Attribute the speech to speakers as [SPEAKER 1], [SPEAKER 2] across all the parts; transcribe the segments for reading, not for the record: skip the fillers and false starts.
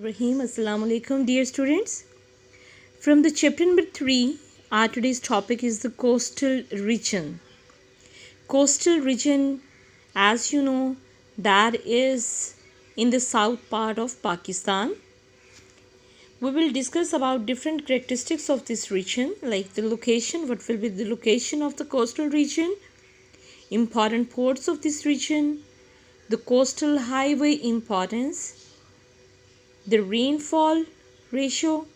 [SPEAKER 1] Rahim. Assalamu alaikum, dear students. From the chapter number 3, our today's topic is the coastal region. Coastal region, as you know, that is in the south part of Pakistan. We will discuss about different characteristics of this region, like the location, what will be the location of the coastal region, important ports of this region, the coastal highway importance, the rainfall ratio,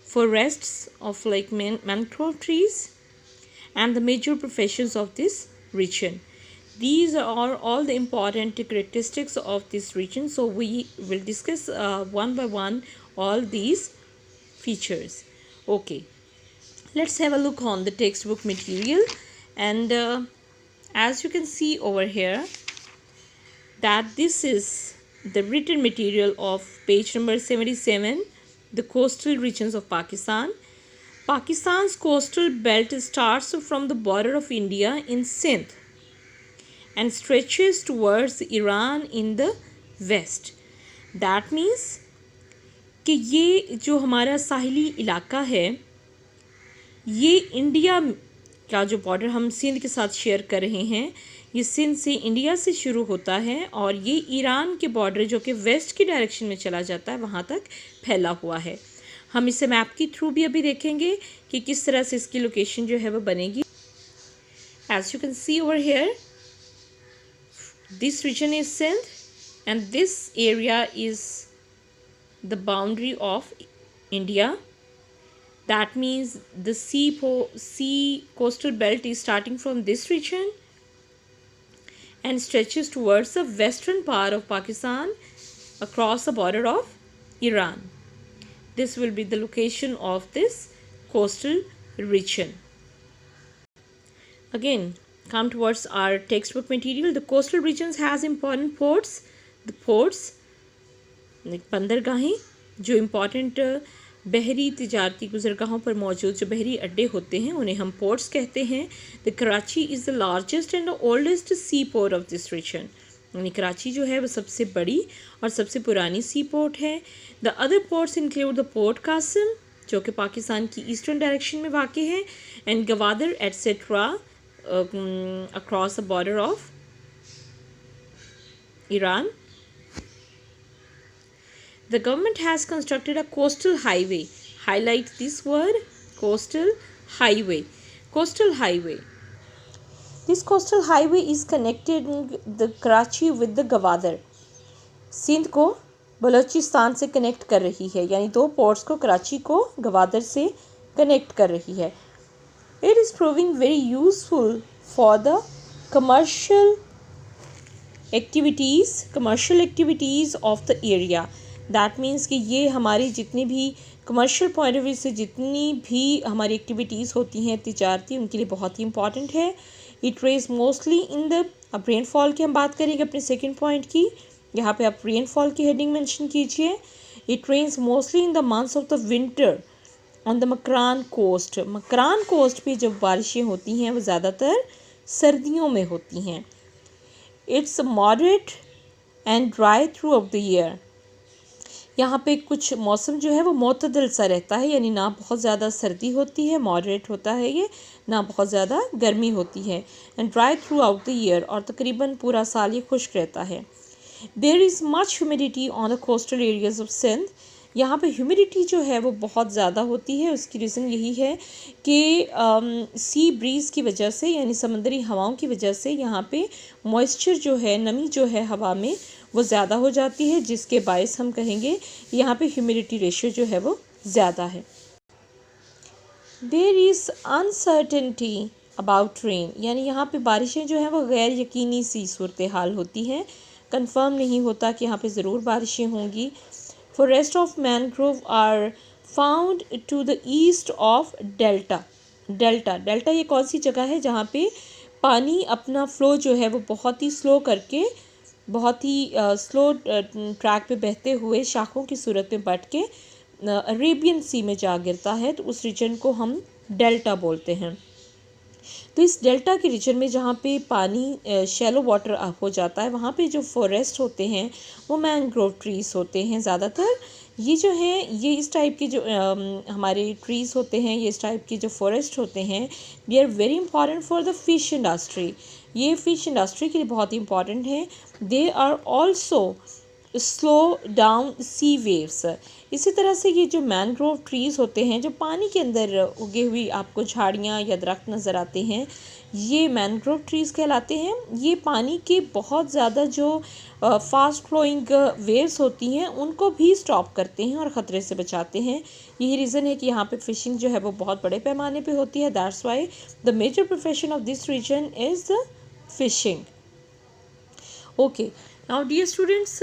[SPEAKER 1] forests of like mangrove trees, and the major professions of this region. These are all the important characteristics of this region. So we will discuss one by one all these features. Okay, let's have a look on the textbook material, and as you can see over here that this is the written material of page number 77, the coastal regions of Pakistan. Pakistan's coastal belt starts from the border of India in Sindh and stretches towards Iran in the west. That means कि ये जो हमारा साहिली इलाका है, ये India का जो border हम सिंध के साथ शेयर कर रहे हैं, ये सिंध से इंडिया से शुरू होता है और ये ईरान के बॉर्डर जो कि वेस्ट की डायरेक्शन में चला जाता है वहाँ तक फैला हुआ है. हम इसे मैप के थ्रू भी अभी देखेंगे कि किस तरह से इसकी लोकेशन जो है वो बनेगी. As you can see over here, this region is Sindh and this area is the boundary of India. That means the sea coastal belt is starting from this region and stretches towards the western part of Pakistan across the border of Iran. This will be the location of this coastal region. Again, come towards our textbook material. The coastal regions has important ports. The ports, like बंदरगाहें, जो important बहरी तिजारती गुजरगाहों पर मौजूद जो बहरी अड्डे होते हैं उन्हें हम पोर्ट्स कहते हैं. The Karachi is the largest and the oldest sea port of this region. यानी कराची जो है वो सबसे बड़ी और सबसे पुरानी सी पोर्ट है. The other ports include the port Qasim जो कि पाकिस्तान की ईस्टर्न डायरेक्शन में वाक़ है, and Gwadar etcetera across the border of Iran. The government has constructed a coastal highway. Highlight this word, coastal highway. Coastal highway. This coastal highway is connecting the Karachi with the Gwadar. Sindh को बलूचिस्तान से connect कर रही है, यानी दो ports को, कराची को गवादर से कनेक्ट कर रही है. It is proving very useful for the commercial activities of the area. That means कि ये हमारी जितनी भी कमर्शियल पॉइंट ऑफ व्यू से जितनी भी हमारी एक्टिविटीज़ होती हैं तिजारती, उनके लिए बहुत ही इंपॉर्टेंट है. It rains mostly in the, अब रेनफॉल की हम बात करेंगे अपने सेकंड पॉइंट की. यहाँ पे आप रेनफॉल की हेडिंग मेंशन कीजिए. It rains mostly in the months of the winter on the Makran coast. Makran coast पे जब बारिशें होती हैं वो ज़्यादातर सर्दियों में होती हैं. It's moderate and dry throughout the year. यहाँ पे कुछ मौसम जो है वो मोतदल सा रहता है, यानी ना बहुत ज़्यादा सर्दी होती है, मॉडरेट होता है ये, ना बहुत ज़्यादा गर्मी होती है. And dry throughout the year, और तकरीबन पूरा साल ये खुश्क रहता है. There is much humidity on the coastal areas of Sindh. यहाँ पे ह्यूमिडिटी जो है वो बहुत ज़्यादा होती है. उसकी रीज़न यही है कि सी ब्रीज़ की वजह से, यानी समंदरी हवाओं की वजह से यहाँ पे मॉइस्चर जो है, नमी जो है हवा में वो ज़्यादा हो जाती है, जिसके बायस हम कहेंगे यहाँ पे ह्यूमिडिटी रेशियो जो है वो ज़्यादा है. There is uncertainty about rain, यानी यहाँ पे बारिशें जो हैं वो गैर यकीनी सी सूरत हाल होती हैं. कंफर्म नहीं होता कि यहाँ पे ज़रूर बारिशें होंगी. Forest of mangrove are found to the east of delta. Delta ये कौन सी जगह है जहाँ पे पानी अपना फ़्लो जो है वो बहुत ही स्लो करके, बहुत ही स्लो ट्रैक पे बहते हुए शाखों की सूरत में बढ़ के अरेबियन सी में जा गिरता है, तो उस रीजन को हम डेल्टा बोलते हैं. तो इस डेल्टा के रीजन में जहाँ पे पानी शैलो वाटर हो जाता है, वहाँ पे जो फॉरेस्ट होते हैं वो मैंग्रोव ट्रीज़ होते हैं ज़्यादातर। ये जो है ये इस टाइप के जो हमारे ट्रीज़ होते हैं, ये इस टाइप के जो फॉरेस्ट होते हैं, they are very important for the fish industry. ये फिश इंडस्ट्री के लिए बहुत ही इंपॉर्टेंट है। They are also slow down sea waves. इसी तरह से ये जो मैनग्रोव ट्रीज़ होते हैं, जो पानी के अंदर उगे हुई आपको झाड़ियाँ या दरख्त नज़र आते हैं, ये मैनग्रोव ट्रीज़ कहलाते हैं। ये पानी के बहुत ज़्यादा जो फास्ट फ्लोइंग वेव्स होती हैं उनको भी स्टॉप करते हैं और ख़तरे से बचाते हैं। यही रीज़न है कि यहाँ पे फ़िशिंग जो है वो बहुत बड़े पैमाने पे होती है। That's why the major profession of this region is fishing. Okay, now dear students,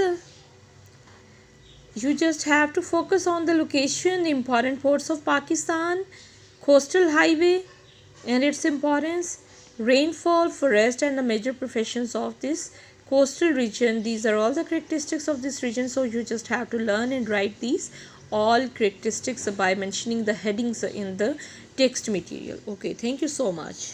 [SPEAKER 1] you just have to focus on the location, the important ports of Pakistan, coastal highway and its importance, rainfall, forest and the major professions of this coastal region. These are all the characteristics of this region, so you just have to learn and write these all characteristics by mentioning the headings in the text material. Okay, thank you so much.